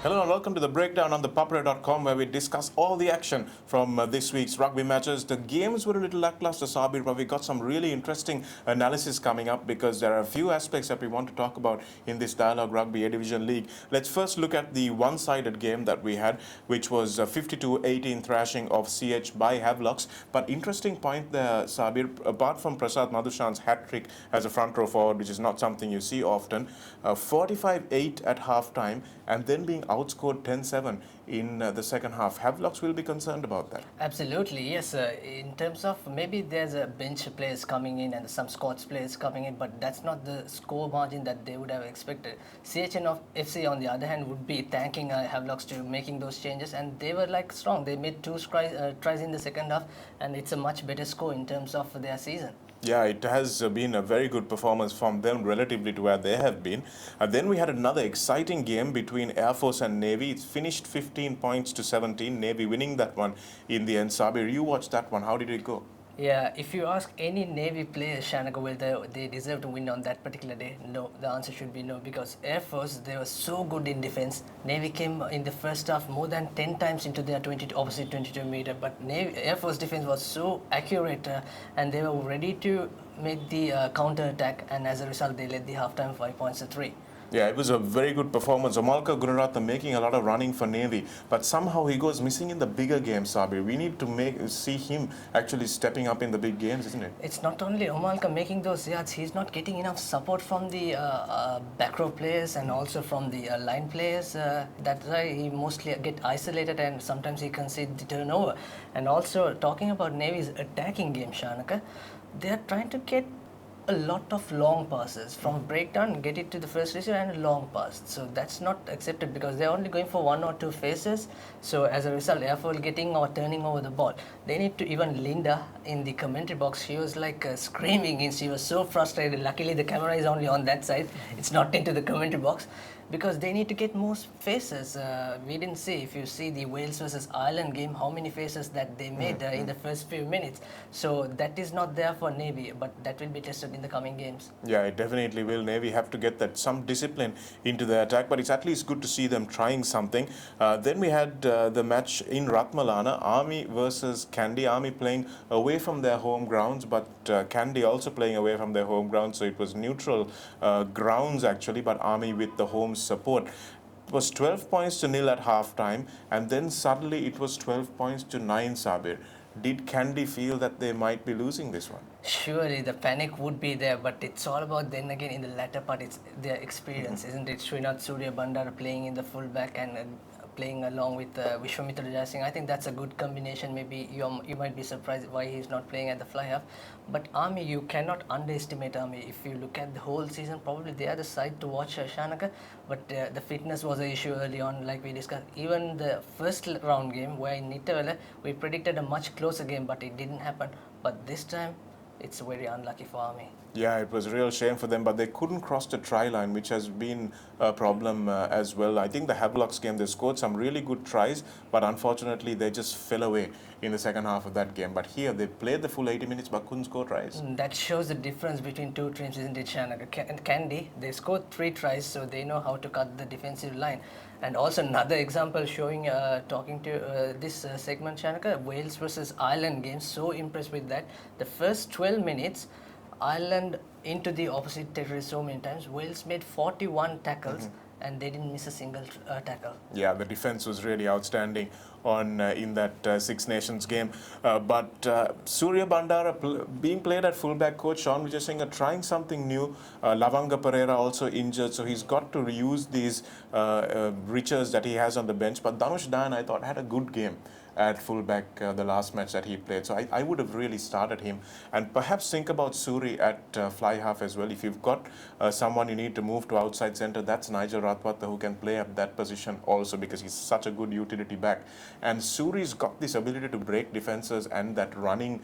Hello and welcome to the breakdown on ThePapare.com where we discuss all the action from this week's rugby matches. The games were a little lackluster, Sabir, but we got some really interesting analysis coming up because there are a few aspects that we want to talk about in this Dialog Rugby A Division League. Let's first look at the one-sided game that we had, which was a 52-18 thrashing of CH by Havelocks. But interesting point there, Sabir, apart from Prasad Madhushan's hat-trick as a front row forward, which is not something you see often, 45-8 at half-time and then being outscored 10-7 in the second half. Havelocks will be concerned about that. Absolutely, yes. In terms of maybe there's a bench players coming in and some squads players coming in, but that's not the score margin that they would have expected. CHN FC on the other hand would be thanking Havelocks to making those changes, and they were like strong. They made two tries in the second half, and it's a much better score in terms of their season. Yeah, it has been a very good performance from them relatively to where they have been. Then we had another exciting game between Air Force and Navy. It's finished 15 points to 17. Navy winning that one in the end. Sabir, you watched that one. How did it go? Yeah, if you ask any Navy player, Shanaka, whether they deserve to win on that particular day, no. The answer should be no, because Air Force, they were so good in defense. Navy came in the first half more than 10 times into their opposite 22-meter, but Air Force defense was so accurate and they were ready to make the counter-attack, and as a result, they led the halftime 5 points to 3. Yeah, it was a very good performance. Omalka Gunaratha making a lot of running for Navy, but somehow he goes missing in the bigger games, Sabir. We need to see him actually stepping up in the big games, isn't it? It's not only Omalka making those yards, he's not getting enough support from the back row players and also from the line players. That's why he mostly get isolated and sometimes he concedes the turnover. And also, talking about Navy's attacking game, Shanaka, they are trying to get a lot of long passes from breakdown, get it to the first receiver and a long pass. So that's not accepted because they're only going for one or two faces. So as a result, Air Force getting or turning over the ball. They need to, even Linda in the commentary box, she was like screaming and she was so frustrated. Luckily the camera is only on that side. It's not into the commentary box. Because they need to get more faces. We didn't see, if you see the Wales versus Ireland game, how many faces that they made in the first few minutes. So that is not there for Navy, but that will be tested in the coming games. Yeah, it definitely will. Navy have to get that some discipline into their attack, but it's at least good to see them trying something. Then we had the match in Ratmalana, Army versus Kandy. Army playing away from their home grounds, but Kandy also playing away from their home grounds, so it was neutral grounds actually, but Army with the home support. It was 12 points to nil at halftime, and then suddenly it was 12 points to 9, Sabir. Did Kandy feel that they might be losing this one? Surely the panic would be there, but it's all about then again in the latter part, it's their experience, isn't it? Srinath Surya Bandara playing in the fullback and playing along with Vishwamitra Jasing. I think that's a good combination. Maybe you might be surprised why he's not playing at the fly half. But Army, you cannot underestimate Army. If you look at the whole season, probably they are the side to watch, Shanaka. But the fitness was an issue early on, like we discussed. Even the first round game, where in Nitavela, we predicted a much closer game, but it didn't happen. But this time, it's very unlucky for Army. Yeah, it was a real shame for them, but they couldn't cross the try line, which has been a problem as well. I think the Havelocks game, they scored some really good tries, but unfortunately they just fell away in the second half of that game. But here, they played the full 80 minutes, but couldn't score tries. That shows the difference between two teams, isn't it, Shanaka? Kandy, they scored 3 tries, so they know how to cut the defensive line. And also another example showing, talking to this segment, Shanaka, Wales versus Ireland game, so impressed with that. The first 12 minutes, Ireland into the opposite territory so many times. Wales made 41 tackles and they didn't miss a single tackle. Yeah, the defense was really outstanding on in that Six Nations game. But Surya Bandara being played at fullback, coach Sean Vijayasinghe trying something new. Lavanga Pereira also injured, so he's got to reuse these riches that he has on the bench. But Dhanush Dan, I thought, had a good game at fullback the last match that he played. So I would have really started him. And perhaps think about Suri at fly half as well. If you've got someone you need to move to outside centre, that's Nigel Rathwatha who can play up that position also because he's such a good utility back. And Suri's got this ability to break defences and that running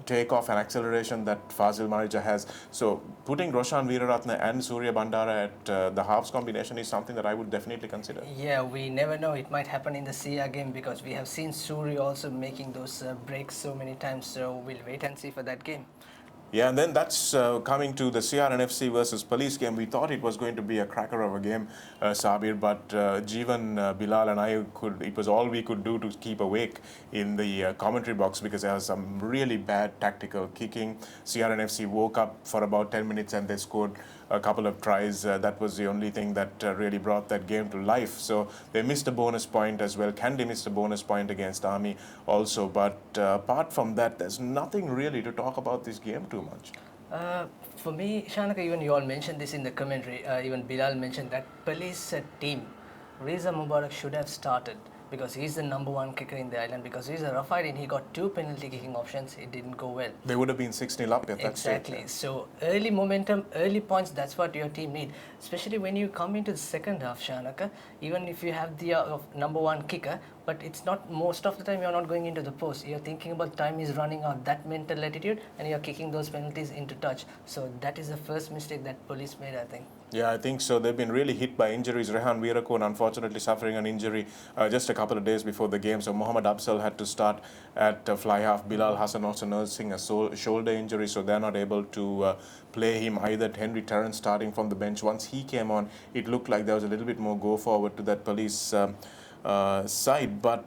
takeoff and acceleration that Fazil Marija has. So putting Roshan Veeraratne and Surya Bandara at the halves combination is something that I would definitely consider. Yeah, we never know. It might happen in the Sia game because we have seen Surya also making those breaks so many times. So we'll wait and see for that game. Yeah, and then that's coming to the CRNFC versus Police game. We thought it was going to be a cracker of a game, Sabir, but Jeevan, Bilal, and I it was all we could do to keep awake in the commentary box because there was some really bad tactical kicking. CRNFC woke up for about 10 minutes and they scored a couple of tries. That was the only thing that really brought that game to life. So they missed a bonus point as well. Kandy missed a bonus point against Army also. But apart from that, there's nothing really to talk about this game too much. For me, Shanaka, even you all mentioned this in the commentary, even Bilal mentioned that police team, Reza Mubarak should have started because he's the number one kicker in the island because he's a rough and he got 2 penalty kicking options. It didn't go well. They would have been 6-0 up at that stage. Exactly. So early momentum, early points, that's what your team need. Especially when you come into the second half, Shanaka, even if you have the number one kicker, but it's not, most of the time you're not going into the post. You're thinking about time is running out, that mental attitude, and you're kicking those penalties into touch. So that is the first mistake that police made, I think. Yeah, I think so. They've been really hit by injuries. Rehan Veerakon unfortunately suffering an injury just a couple of days before the game. So Mohammad Afzal had to start at fly half. Bilal Hassan also nursing a shoulder injury, so they're not able to play him either. Henry Terrence starting from the bench. Once he came on, it looked like there was a little bit more go forward to that police side, but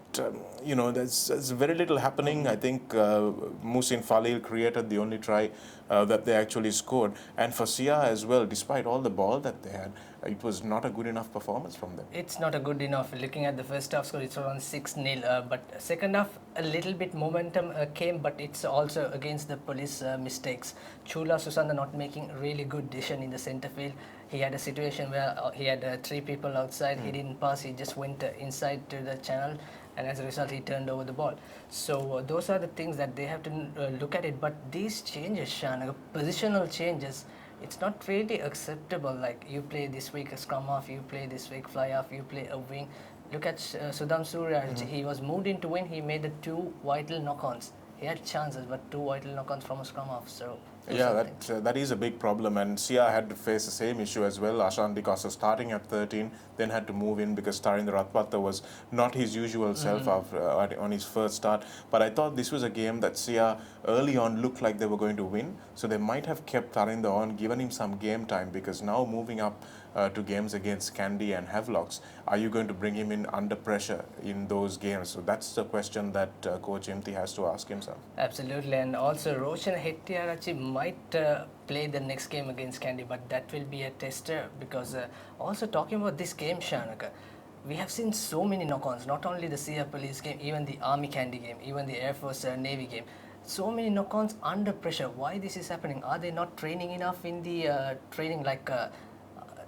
there's very little happening. I think Musin Falil created the only try that they actually scored, and for Sia as well, despite all the ball that they had, it was not a good enough performance from them. It's not a good enough. Looking at the first half score, it's around 6-0. But second half, a little bit momentum came, but it's also against the police mistakes. Chula Susanda not making really good decision in the centre field. He had a situation where he had 3 people outside. He didn't pass. He just went inside to the channel, and as a result, he turned over the ball. So those are the things that they have to look at it. But these changes, Shan, positional changes, it's not really acceptable. Like you play this week a scrum half, you play this week fly half, you play a wing. Look at Sudham Surya. He was moved into wing. He made the 2 vital knock-ons. He had chances, but 2 vital knock-ons from a scrum half. So yeah, that is a big problem, and Sia had to face the same issue as well. Ashan Dikasa starting at 13, then had to move in because Tarinder Ratwata was not his usual self on his first start. But I thought this was a game that Sia early on looked like they were going to win, so they might have kept Tarinder on, given him some game time, because now moving up to games against Kandy and Havelocks, are you going to bring him in under pressure in those games? So that's the question that Coach Imti has to ask himself. Absolutely, and also Roshan Hettiarachi might play the next game against Kandy, but that will be a tester because also talking about this game, Shanaka, we have seen so many knock-ons, not only the Sia Police game, even the Army Kandy game, even the Air Force Navy game. So many knock-ons under pressure. Why this is happening? Are they not training enough in the training?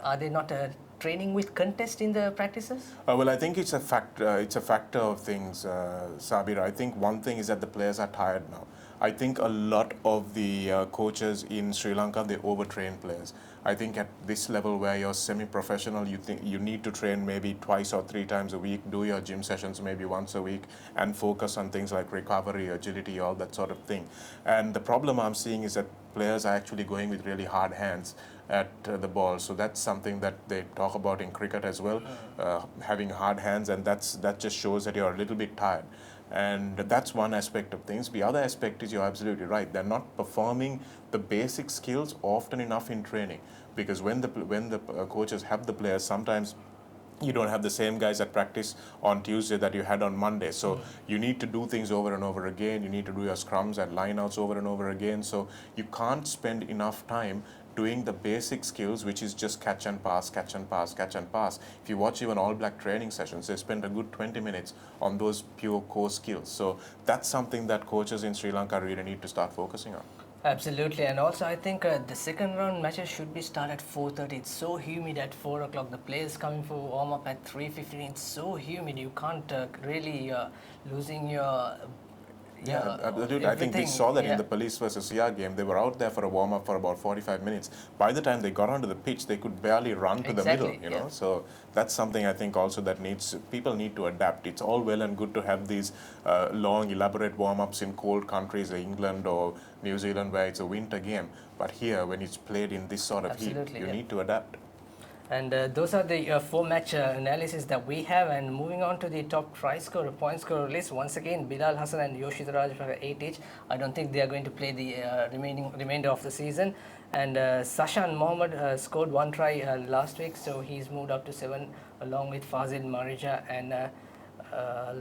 Are they not training with contest in the practices? Well, I think it's a factor of things, Sabir. I think one thing is that the players are tired now. I think a lot of the coaches in Sri Lanka, they overtrain players. I think at this level where you're semi-professional, you think you need to train maybe 2 or 3 times a week, do your gym sessions maybe once a week, and focus on things like recovery, agility, all that sort of thing. And the problem I'm seeing is that players are actually going with really hard hands at the ball. So that's something that they talk about in cricket as well, having hard hands, and that just shows that you're a little bit tired. And that's one aspect of things. The other aspect is you're absolutely right. They're not performing the basic skills often enough in training, because when the coaches have the players, sometimes you don't have the same guys at practice on Tuesday that you had on Monday. So you need to do things over and over again. You need to do your scrums and lineouts over and over again. So you can't spend enough time doing the basic skills, which is just catch and pass, catch and pass, catch and pass. If you watch even All Black training sessions, they spend a good 20 minutes on those pure core skills. So that's something that coaches in Sri Lanka really need to start focusing on. Absolutely, and also I think the second round matches should be started at 4:30. It's so humid at 4 o'clock. The players coming for warm up at 3:15. It's so humid. You can't really losing your absolutely. I think we saw that in the Police versus Sia game. They were out there for a warm up for about 45 minutes. By the time they got onto the pitch, they could barely run to the middle. You know, so that's something I think also that people need to adapt. It's all well and good to have these long, elaborate warm ups in cold countries, like England or New Zealand, where it's a winter game. But here, when it's played in this sort of heat, you need to adapt. And those are the four-match analysis that we have. And moving on to the top try scorer, point scorer list, once again, Bilal Hassan and Yoshida Raj for 8 each. I don't think they are going to play the remainder of the season. And Sashan Mohammed scored 1 try last week, so he's moved up to 7, along with Fazil Marija and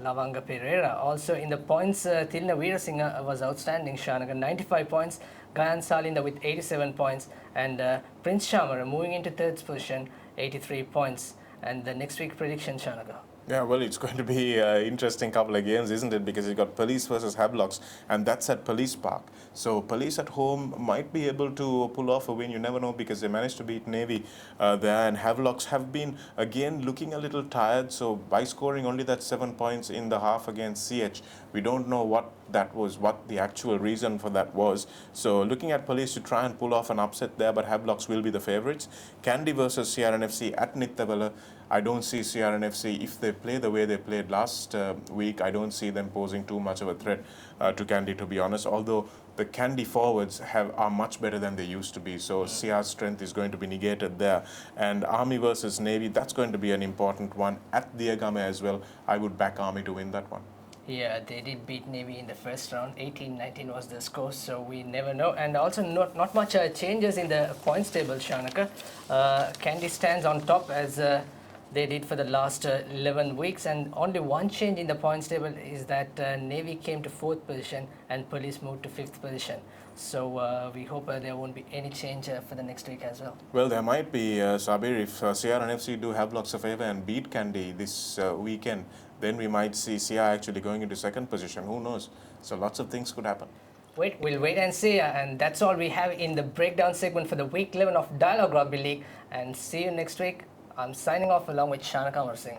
Lavanga Pereira. Also in the points, Tilna Veerasinghe was outstanding. Shanaga 95 points, Gayan Salinda with 87 points, and Prince Shamara moving into third position, 83 points. And the next week prediction, Shanaga. Yeah, well, it's going to be an interesting couple of games, isn't it? Because you've got Police versus Havelocks, and that's at Police Park. So Police at home might be able to pull off a win. You never know, because they managed to beat Navy there, and Havelocks have been, again, looking a little tired. So by scoring only that 7 points in the half against CH, we don't know what that was, what the actual reason for that was. So looking at Police to try and pull off an upset there, but Havelocks will be the favourites. Kandy versus CRNFC at Nithavela. I don't see CRNFC, if they play the way they played last week, I don't see them posing too much of a threat to Kandy, to be honest. Although the Kandy forwards are much better than they used to be, so CR's strength is going to be negated there. And Army versus Navy, that's going to be an important one at Diagame as well. I would back Army to win that one. Yeah, they did beat Navy in the first round. 18-19 was the score, so we never know. And also not much changes in the points table, Shanaka. Kandy stands on top as they did for the last 11 weeks, and only one change in the points table is that Navy came to 4th position and Police moved to 5th position. So we hope there won't be any change for the next week as well. Well, there might be, Sabir, if CRNFC do Havelocks a favour and beat Kandy this weekend, then we might see CR actually going into 2nd position. Who knows? So lots of things could happen. We'll wait and see, and that's all we have in the breakdown segment for the week 11 of Dialog Rugby League. And see you next week. I'm signing off along with Shanaka Singh.